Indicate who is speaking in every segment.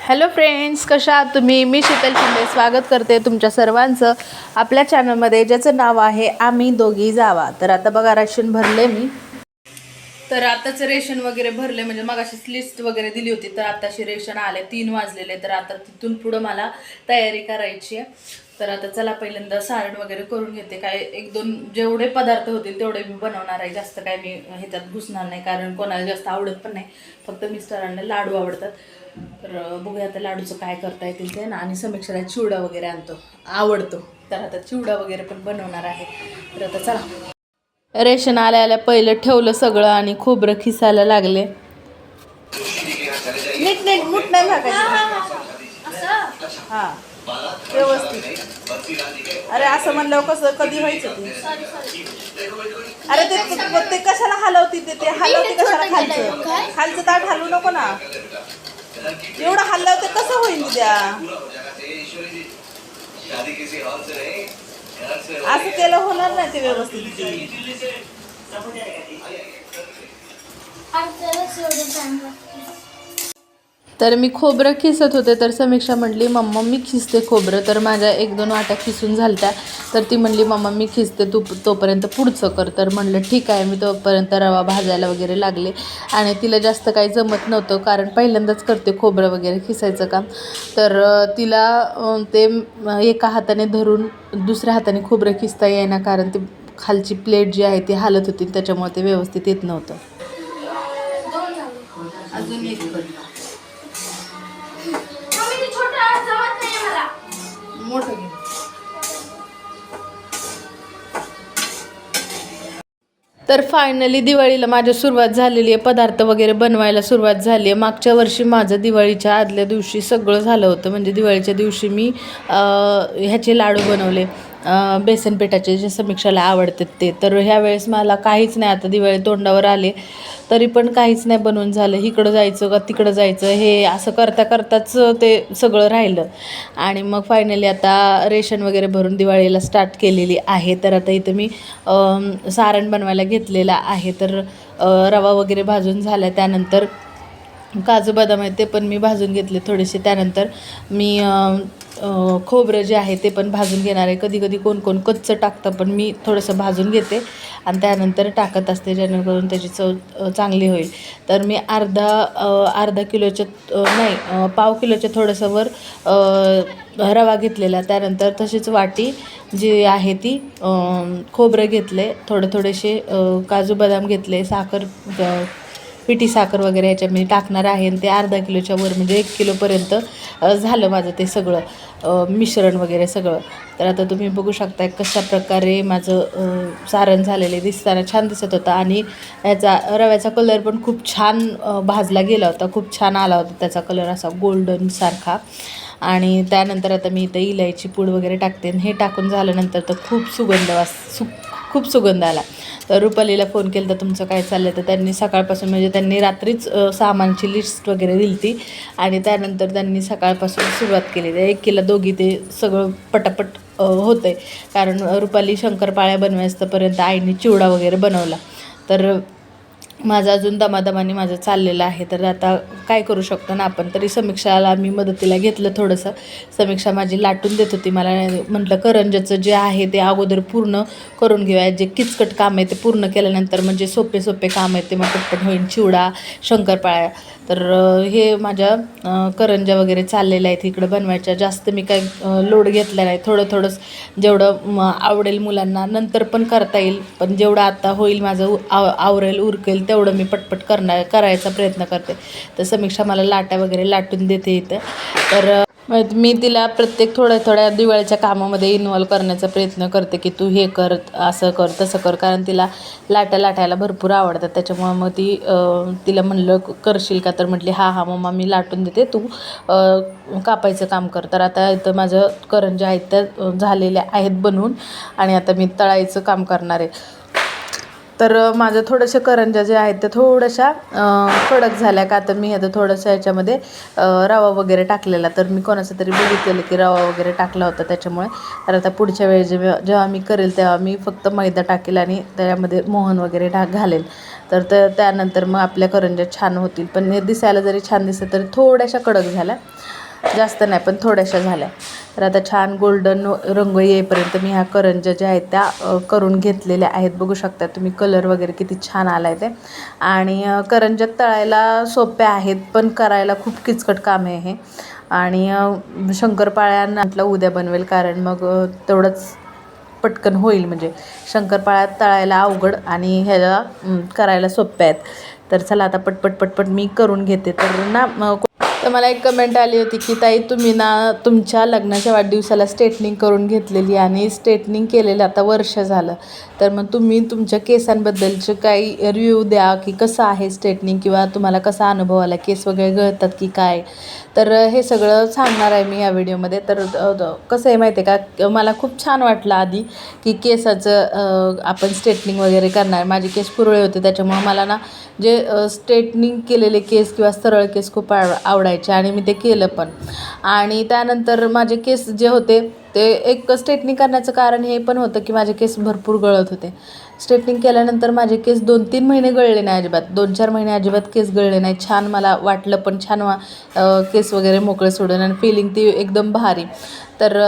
Speaker 1: Hello friends, कशा आहात तुम्ही? मी शीतल शिंदे स्वागत करते तुमच्या सर्वांचं आपल्या चॅनलमध्ये, ज्याचं नाव आहे आम्ही दोघी जावा. तर आता बघा, राशन भरले मी. तर आताच रेशन वगैरे भरले, म्हणजे मग अशीच लिस्ट वगैरे दिली होती. तर आताशी रेशन आले, 3 वाजलेले. तर आता तिथून पुढं मला तयारी करायची आहे. तर आता चला पहिल्यांदा सारण वगैरे करून घेते. काय 1-2 जेवढे पदार्थ होतील तेवढे मी बनवणार आहे. जास्त काय मी ह्याच्यात घुसणार नाही, कारण कोणाला जास्त आवडत पण नाही. फक्त मिस्टरांना लाडू आवडतात. तर बघूया आता लाडूचं काय करता येतील ते ना. आणि समीक्षाला चिवडा वगैरे आवडतो. तर आता चिवडा वगैरे पण बनवणार आहे. तर आता चला. रेशन आल्या पहिलं ठेवलं सगळं आणि खोबरं खिसायला लागले. नीट नीट मुठ नाही भागायचं. हां, व्यवस्थित. अरे असं म्हणलं कसं कधी व्हायचं ते? अरे ते कशाला हलवती? ते हलवते कशाला? खालचं ताट हलवू नको ना. एवढं हल्लं तर कसं होईल उद्या? असं केलं होणार नाही ते व्यवस्थित. तर मी खोबरं खिसत होते, तर समीक्षा म्हटली मम्मा मी खिसते खोबरं. तर माझ्या 1-2 वाट्या खिसून झालत्या. तर ती म्हणली मम्मा मी खिसते, तू तोपर्यंत पुढचं कर. तर म्हणलं ठीक आहे. मी तोपर्यंत रवा भाजायला वगैरे लागले. आणि तिला जास्त काही जमत नव्हतं, कारण पहिल्यांदाच करते खोबरं वगैरे खिसायचं काम. तर तिला ते एका हाताने धरून दुसऱ्या हाताने खोबरं खिसता येईना, कारण ती खालची प्लेट जी आहे ती हालत होती, त्याच्यामुळे ते व्यवस्थित येत नव्हतं. अजून एक मोठं घे. तर फायनली दिवाळीला माझी सुरुवात झालेली आहे. पदार्थ वगैरे बनवायला सुरुवात झाली आहे. मागच्या वर्षी माझं दिवाळीच्या आदल्या दिवशी सगळं झालं होतं. म्हणजे दिवाळीच्या दिवशी मी ह्याचे लाडू बनवले, बेसन पिठाचे, जे समीक्षाला आवडतात ते. तर ह्यावेळेस मला काहीच नाही, आता दिवाळी तोंडावर आले तरी पण काहीच नाही बनवून झालं. इकडं जायचं का तिकडं जायचं, हे असं करता करताच ते सगळं राहिलं. आणि मग फायनली आता रेशन वगैरे भरून दिवाळीला स्टार्ट केलेली आहे. तर आता इथं मी सारण बनवायला घेतलेलं आहे. तर रवा वगैरे भाजून झाला, त्यानंतर काजू बदाम आहे ते पण मी भाजून घेतले थोडेसे. त्यानंतर मी खोबरं जे आहे ते पण भाजून घेणार आहे. कधी कधी कोण कोण कच्चं टाकतं, पण मी थोडंसं भाजून घेते आणि त्यानंतर टाकत असते, जेणेकरून त्याची चव चांगली होईल. तर मी अर्धा किलोच्या नाही, पाव किलोच्या थोडंसं वर रवा घेतलेला. त्यानंतर तशीच वाटी जी आहे ती खोबरं घेतले, थोडेसे काजू बदाम घेतले, साखर, पिठी साखर वगैरे ह्याच्यात मी टाकणार आहे. आणि ते अर्धा किलोच्या वर, म्हणजे 1 किलोपर्यंत झालं माझं ते सगळं मिश्रण वगैरे सगळं. तर आता तुम्ही बघू शकता कशा प्रकारे माझं सारण झालेले, दिसताना छान दिसत होतं. आणि ह्याचा रव्याचा कलर पण खूप छान भाजला गेला होता, खूप छान आला होता त्याचा कलर, असा गोल्डन सारखा. आणि त्यानंतर आता मी इथं इलायची पूड वगैरे टाकते. हे टाकून झाल्यानंतर तर खूप सुगंध आला. तर रुपालीला फोन केला, तर तुमचं काय चाललं? तर त्यांनी सकाळपासून, म्हणजे त्यांनी रात्रीच सामानची लिस्ट वगैरे दिली ती, आणि त्यानंतर त्यांनी सकाळपासून सुरुवात केलेली आहे. एकीला दोघी ते सगळं पटापट होतं आहे, कारण रुपाली शंकरपाळ्या बनवायपर्यंत आईने चिवडा वगैरे बनवला. तर माझं अजून दमादमाने माझं चाललेलं आहे. तर आता काय करू शकतो ना आपण. तरी समीक्षाला मी मदतीला घेतलं थोडंसं. समीक्षा माझी लाटून देत होती. मला म्हटलं करंजाचं जे आहे ते अगोदर पूर्ण करून घेऊया, जे किचकट काम आहे ते पूर्ण केल्यानंतर म्हणजे सोपे काम आहे ते मग पटपट होईल, चिवडा, शंकरपाळ्या. तर हे माझ्या करंजा वगैरे चाललेल्या आहेत इकडं बनवायच्या. जास्त मी काय लोड घेतला नाही, थोडंच जेवढं आवडेल मुलांना, नंतर पण करता येईल, पण जेवढं आता होईल माझं आवरेल उरकेल तेवढं मी पटपट करायचा प्रयत्न करते. तर समीक्षा मला लाटा वगैरे लाटून देते इथं. तर मी तिला प्रत्येक थोड्या दिवाळीच्या कामामध्ये इन्व्हॉल्व करण्याचा प्रयत्न करते, की तू हे कर, असं कर, तसं कर, कारण तिला लाटायला भरपूर आवडतात. त्याच्यामुळं मग तिला म्हणलं करशील का? तर म्हटली हां मम्मा मी लाटून देते, तू कापायचं काम कर. तर आता इथं माझं करंज्या आहेत त्या झालेल्या आहेत बनवून, आणि आता मी तळायचं काम करणार आहे. तर माझं थोड्याशा करंज्या जे आहेत त्या थोड्याशा कडक झाल्या का, तर मी आता थोडंसं याच्यामध्ये रवा वगैरे टाकलेला. तर मी कोणाचं तरी बघितलेलं की रवा वगैरे टाकला होता त्याच्यामुळे. तर आता पुढच्या वेळी जेव्हा मी करेल तेव्हा मी फक्त मैदा टाकेल आणि त्यामध्ये मोहन वगैरे घालेल. तर त्यानंतर मग आपल्या करंज्या छान होतील. पण हे दिसायला जरी छान दिसतं तरी थोड्याशा कडक झाल्या, जास्त नाही पण थोड्याशा झाल्या. तर आता छान गोल्डन रंग येईपर्यंत मी ह्या करंज्या ज्या आहेत त्या करून घेतलेल्या आहेत. बघू शकता तुम्ही कलर वगैरे किती छान आला आहे ते. आणि करंज्या तळायला सोप्या आहेत पण करायला खूप किचकट काम आहे हे. आणि शंकरपाळ्यांना उद्या बनवेल, कारण मग तेवढंच पटकन होईल. म्हणजे शंकरपाळ्या तळायला अवघड आणि ह्याला करायला सोप्या आहेत. तर चला आता पटपट मी करून घेते. तर मला एक कमेंट आली होती की ताई तुम्ही ना तुमच्या लग्नाच्या वाढदिवसाला स्ट्रेटनिंग करून घेतलेली आणि स्ट्रेटनिंग केलेलं आता वर्ष झालं, तर मग तुम्ही तुमच्या केसांबद्दलचे काही रिव्ह्यू द्या की कसं आहे स्ट्रेटनिंग, किंवा तुम्हाला कसा अनुभव आला, केस वगैरे गळतात की काय. तर हे सगळं सांगणार आहे मी या व्हिडिओमध्ये. तर कसं आहे माहिती आहे का, मला खूप छान वाटलं आधी की केसाचं आपण स्ट्रेटनिंग वगैरे करणार. माझे केस कुरळे होते त्याच्यामुळे मला ना जे स्ट्रेटनिंग केलेले केस किंवा सरळ केस खूप आवडायचे आणि मी ते केलं पण. आणि त्यानंतर माझे केस जे होते ते एक स्ट्रेटनिंग करण्याचं कारण हे पण होतं की माझे केस भरपूर गळत होते. स्ट्रेटनिंग केल्यानंतर माझे केस 2-3 महिने गळले नाही अजिबात, 2-4 महिने अजिबात केस गळले नाही. छान मला वाटलं पण छान केस वगैरे मोकळे सोडून आणि फिलिंग ती एकदम भारी. तर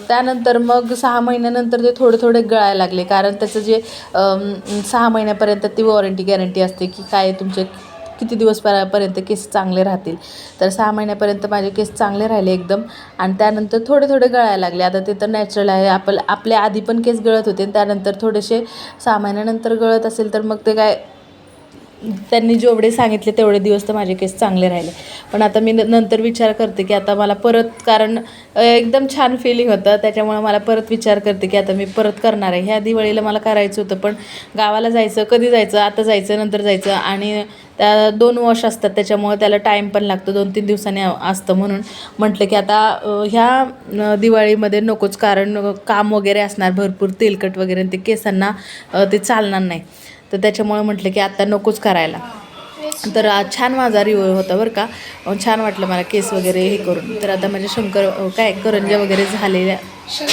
Speaker 1: त्यानंतर मग 6 महिन्यानंतर ते थोडे गळायला लागले, कारण त्याचं जे 6 महिन्यापर्यंत ती वॉरंटी गॅरंटी असते की काय तुमचे किती दिवसपर्यंत केस चांगले राहतील. तर 6 महिन्यापर्यंत माझे केस चांगले राहिले एकदम. आणि त्यानंतर थोडे गळायला लागले. आता ते तर नॅचरल आहे, आपल्या आधी पण केस गळत होते, त्यानंतर थोडेसे 6 महिन्यानंतर गळत असेल तर मग ते काय त्यांनी जेवढे सांगितले तेवढे दिवस तर माझे केस चांगले राहिले. पण आता मी नंतर विचार करते की आता मला परत, कारण एकदम छान फिलिंग होतं त्याच्यामुळे मला परत विचार करते की आता मी परत करणार आहे. ह्या दिवाळीला मला करायचं होतं पण गावाला जायचं, कधी जायचं, आता जायचं, नंतर जायचं, आणि त्या 2 वॉश असतात त्याच्यामुळे त्याला टाईम पण लागतो, 2-3 दिवसांनी असतं. म्हणून म्हटलं की आता ह्या दिवाळीमध्ये नकोच, कारण काम वगैरे असणार भरपूर, तेलकट वगैरे, ते केसांना ते चालणार नाही. तर त्याच्यामुळे म्हटलं की आता नकोच करायला. तर छान माझा रिव्ह्यू होता बरं का, छान वाटलं मला केस वगैरे हे करून. तर आता माझ्या करंज्या वगैरे झालेल्या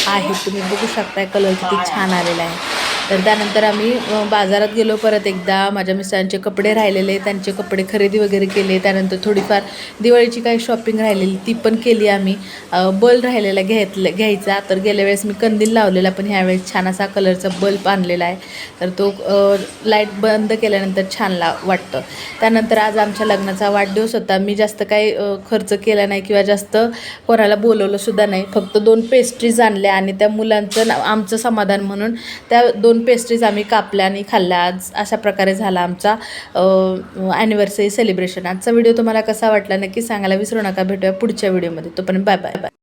Speaker 1: आहेत, तुम्ही बघू शकताय कलर किती छान आलेला आहे. तर त्यानंतर आम्ही बाजारात गेलो परत एकदा. माझ्या मिस्टरांचे कपडे राहिलेले, त्यांचे कपडे खरेदी वगैरे केले. त्यानंतर थोडीफार दिवाळीची काही शॉपिंग राहिलेली ती पण केली आम्ही. बल्ब राहिलेला घ्यायचा. तर गेल्या वेळेस मी कंदील लावलेला, पण ह्यावेळेस छान असा कलरचा बल्ब आणलेला आहे. तर तो लाईट बंद केल्यानंतर छान वाटतं. त्यानंतर आज आमच्या लग्नाचा वाढदिवस होता. मी जास्त काही खर्च केला नाही किंवा जास्त कोणाला बोलवलंसुद्धा नाही. फक्त 2 पेस्ट्रीज आणल्या आणि त्या मुलांचं आमचं समाधान म्हणून त्या 2 पेस्ट्रीज आम्ही कापल्या आणि खाल्ल्या. आज अशा प्रकारे झाला आमचा ॲनिव्हर्सरी सेलिब्रेशन. आजचा व्हिडिओ तुम्हाला कसा वाटला नक्की सांगायला विसरू नका. भेटूया पुढच्या व्हिडिओमध्ये. तोपर्यंत बाय बाय.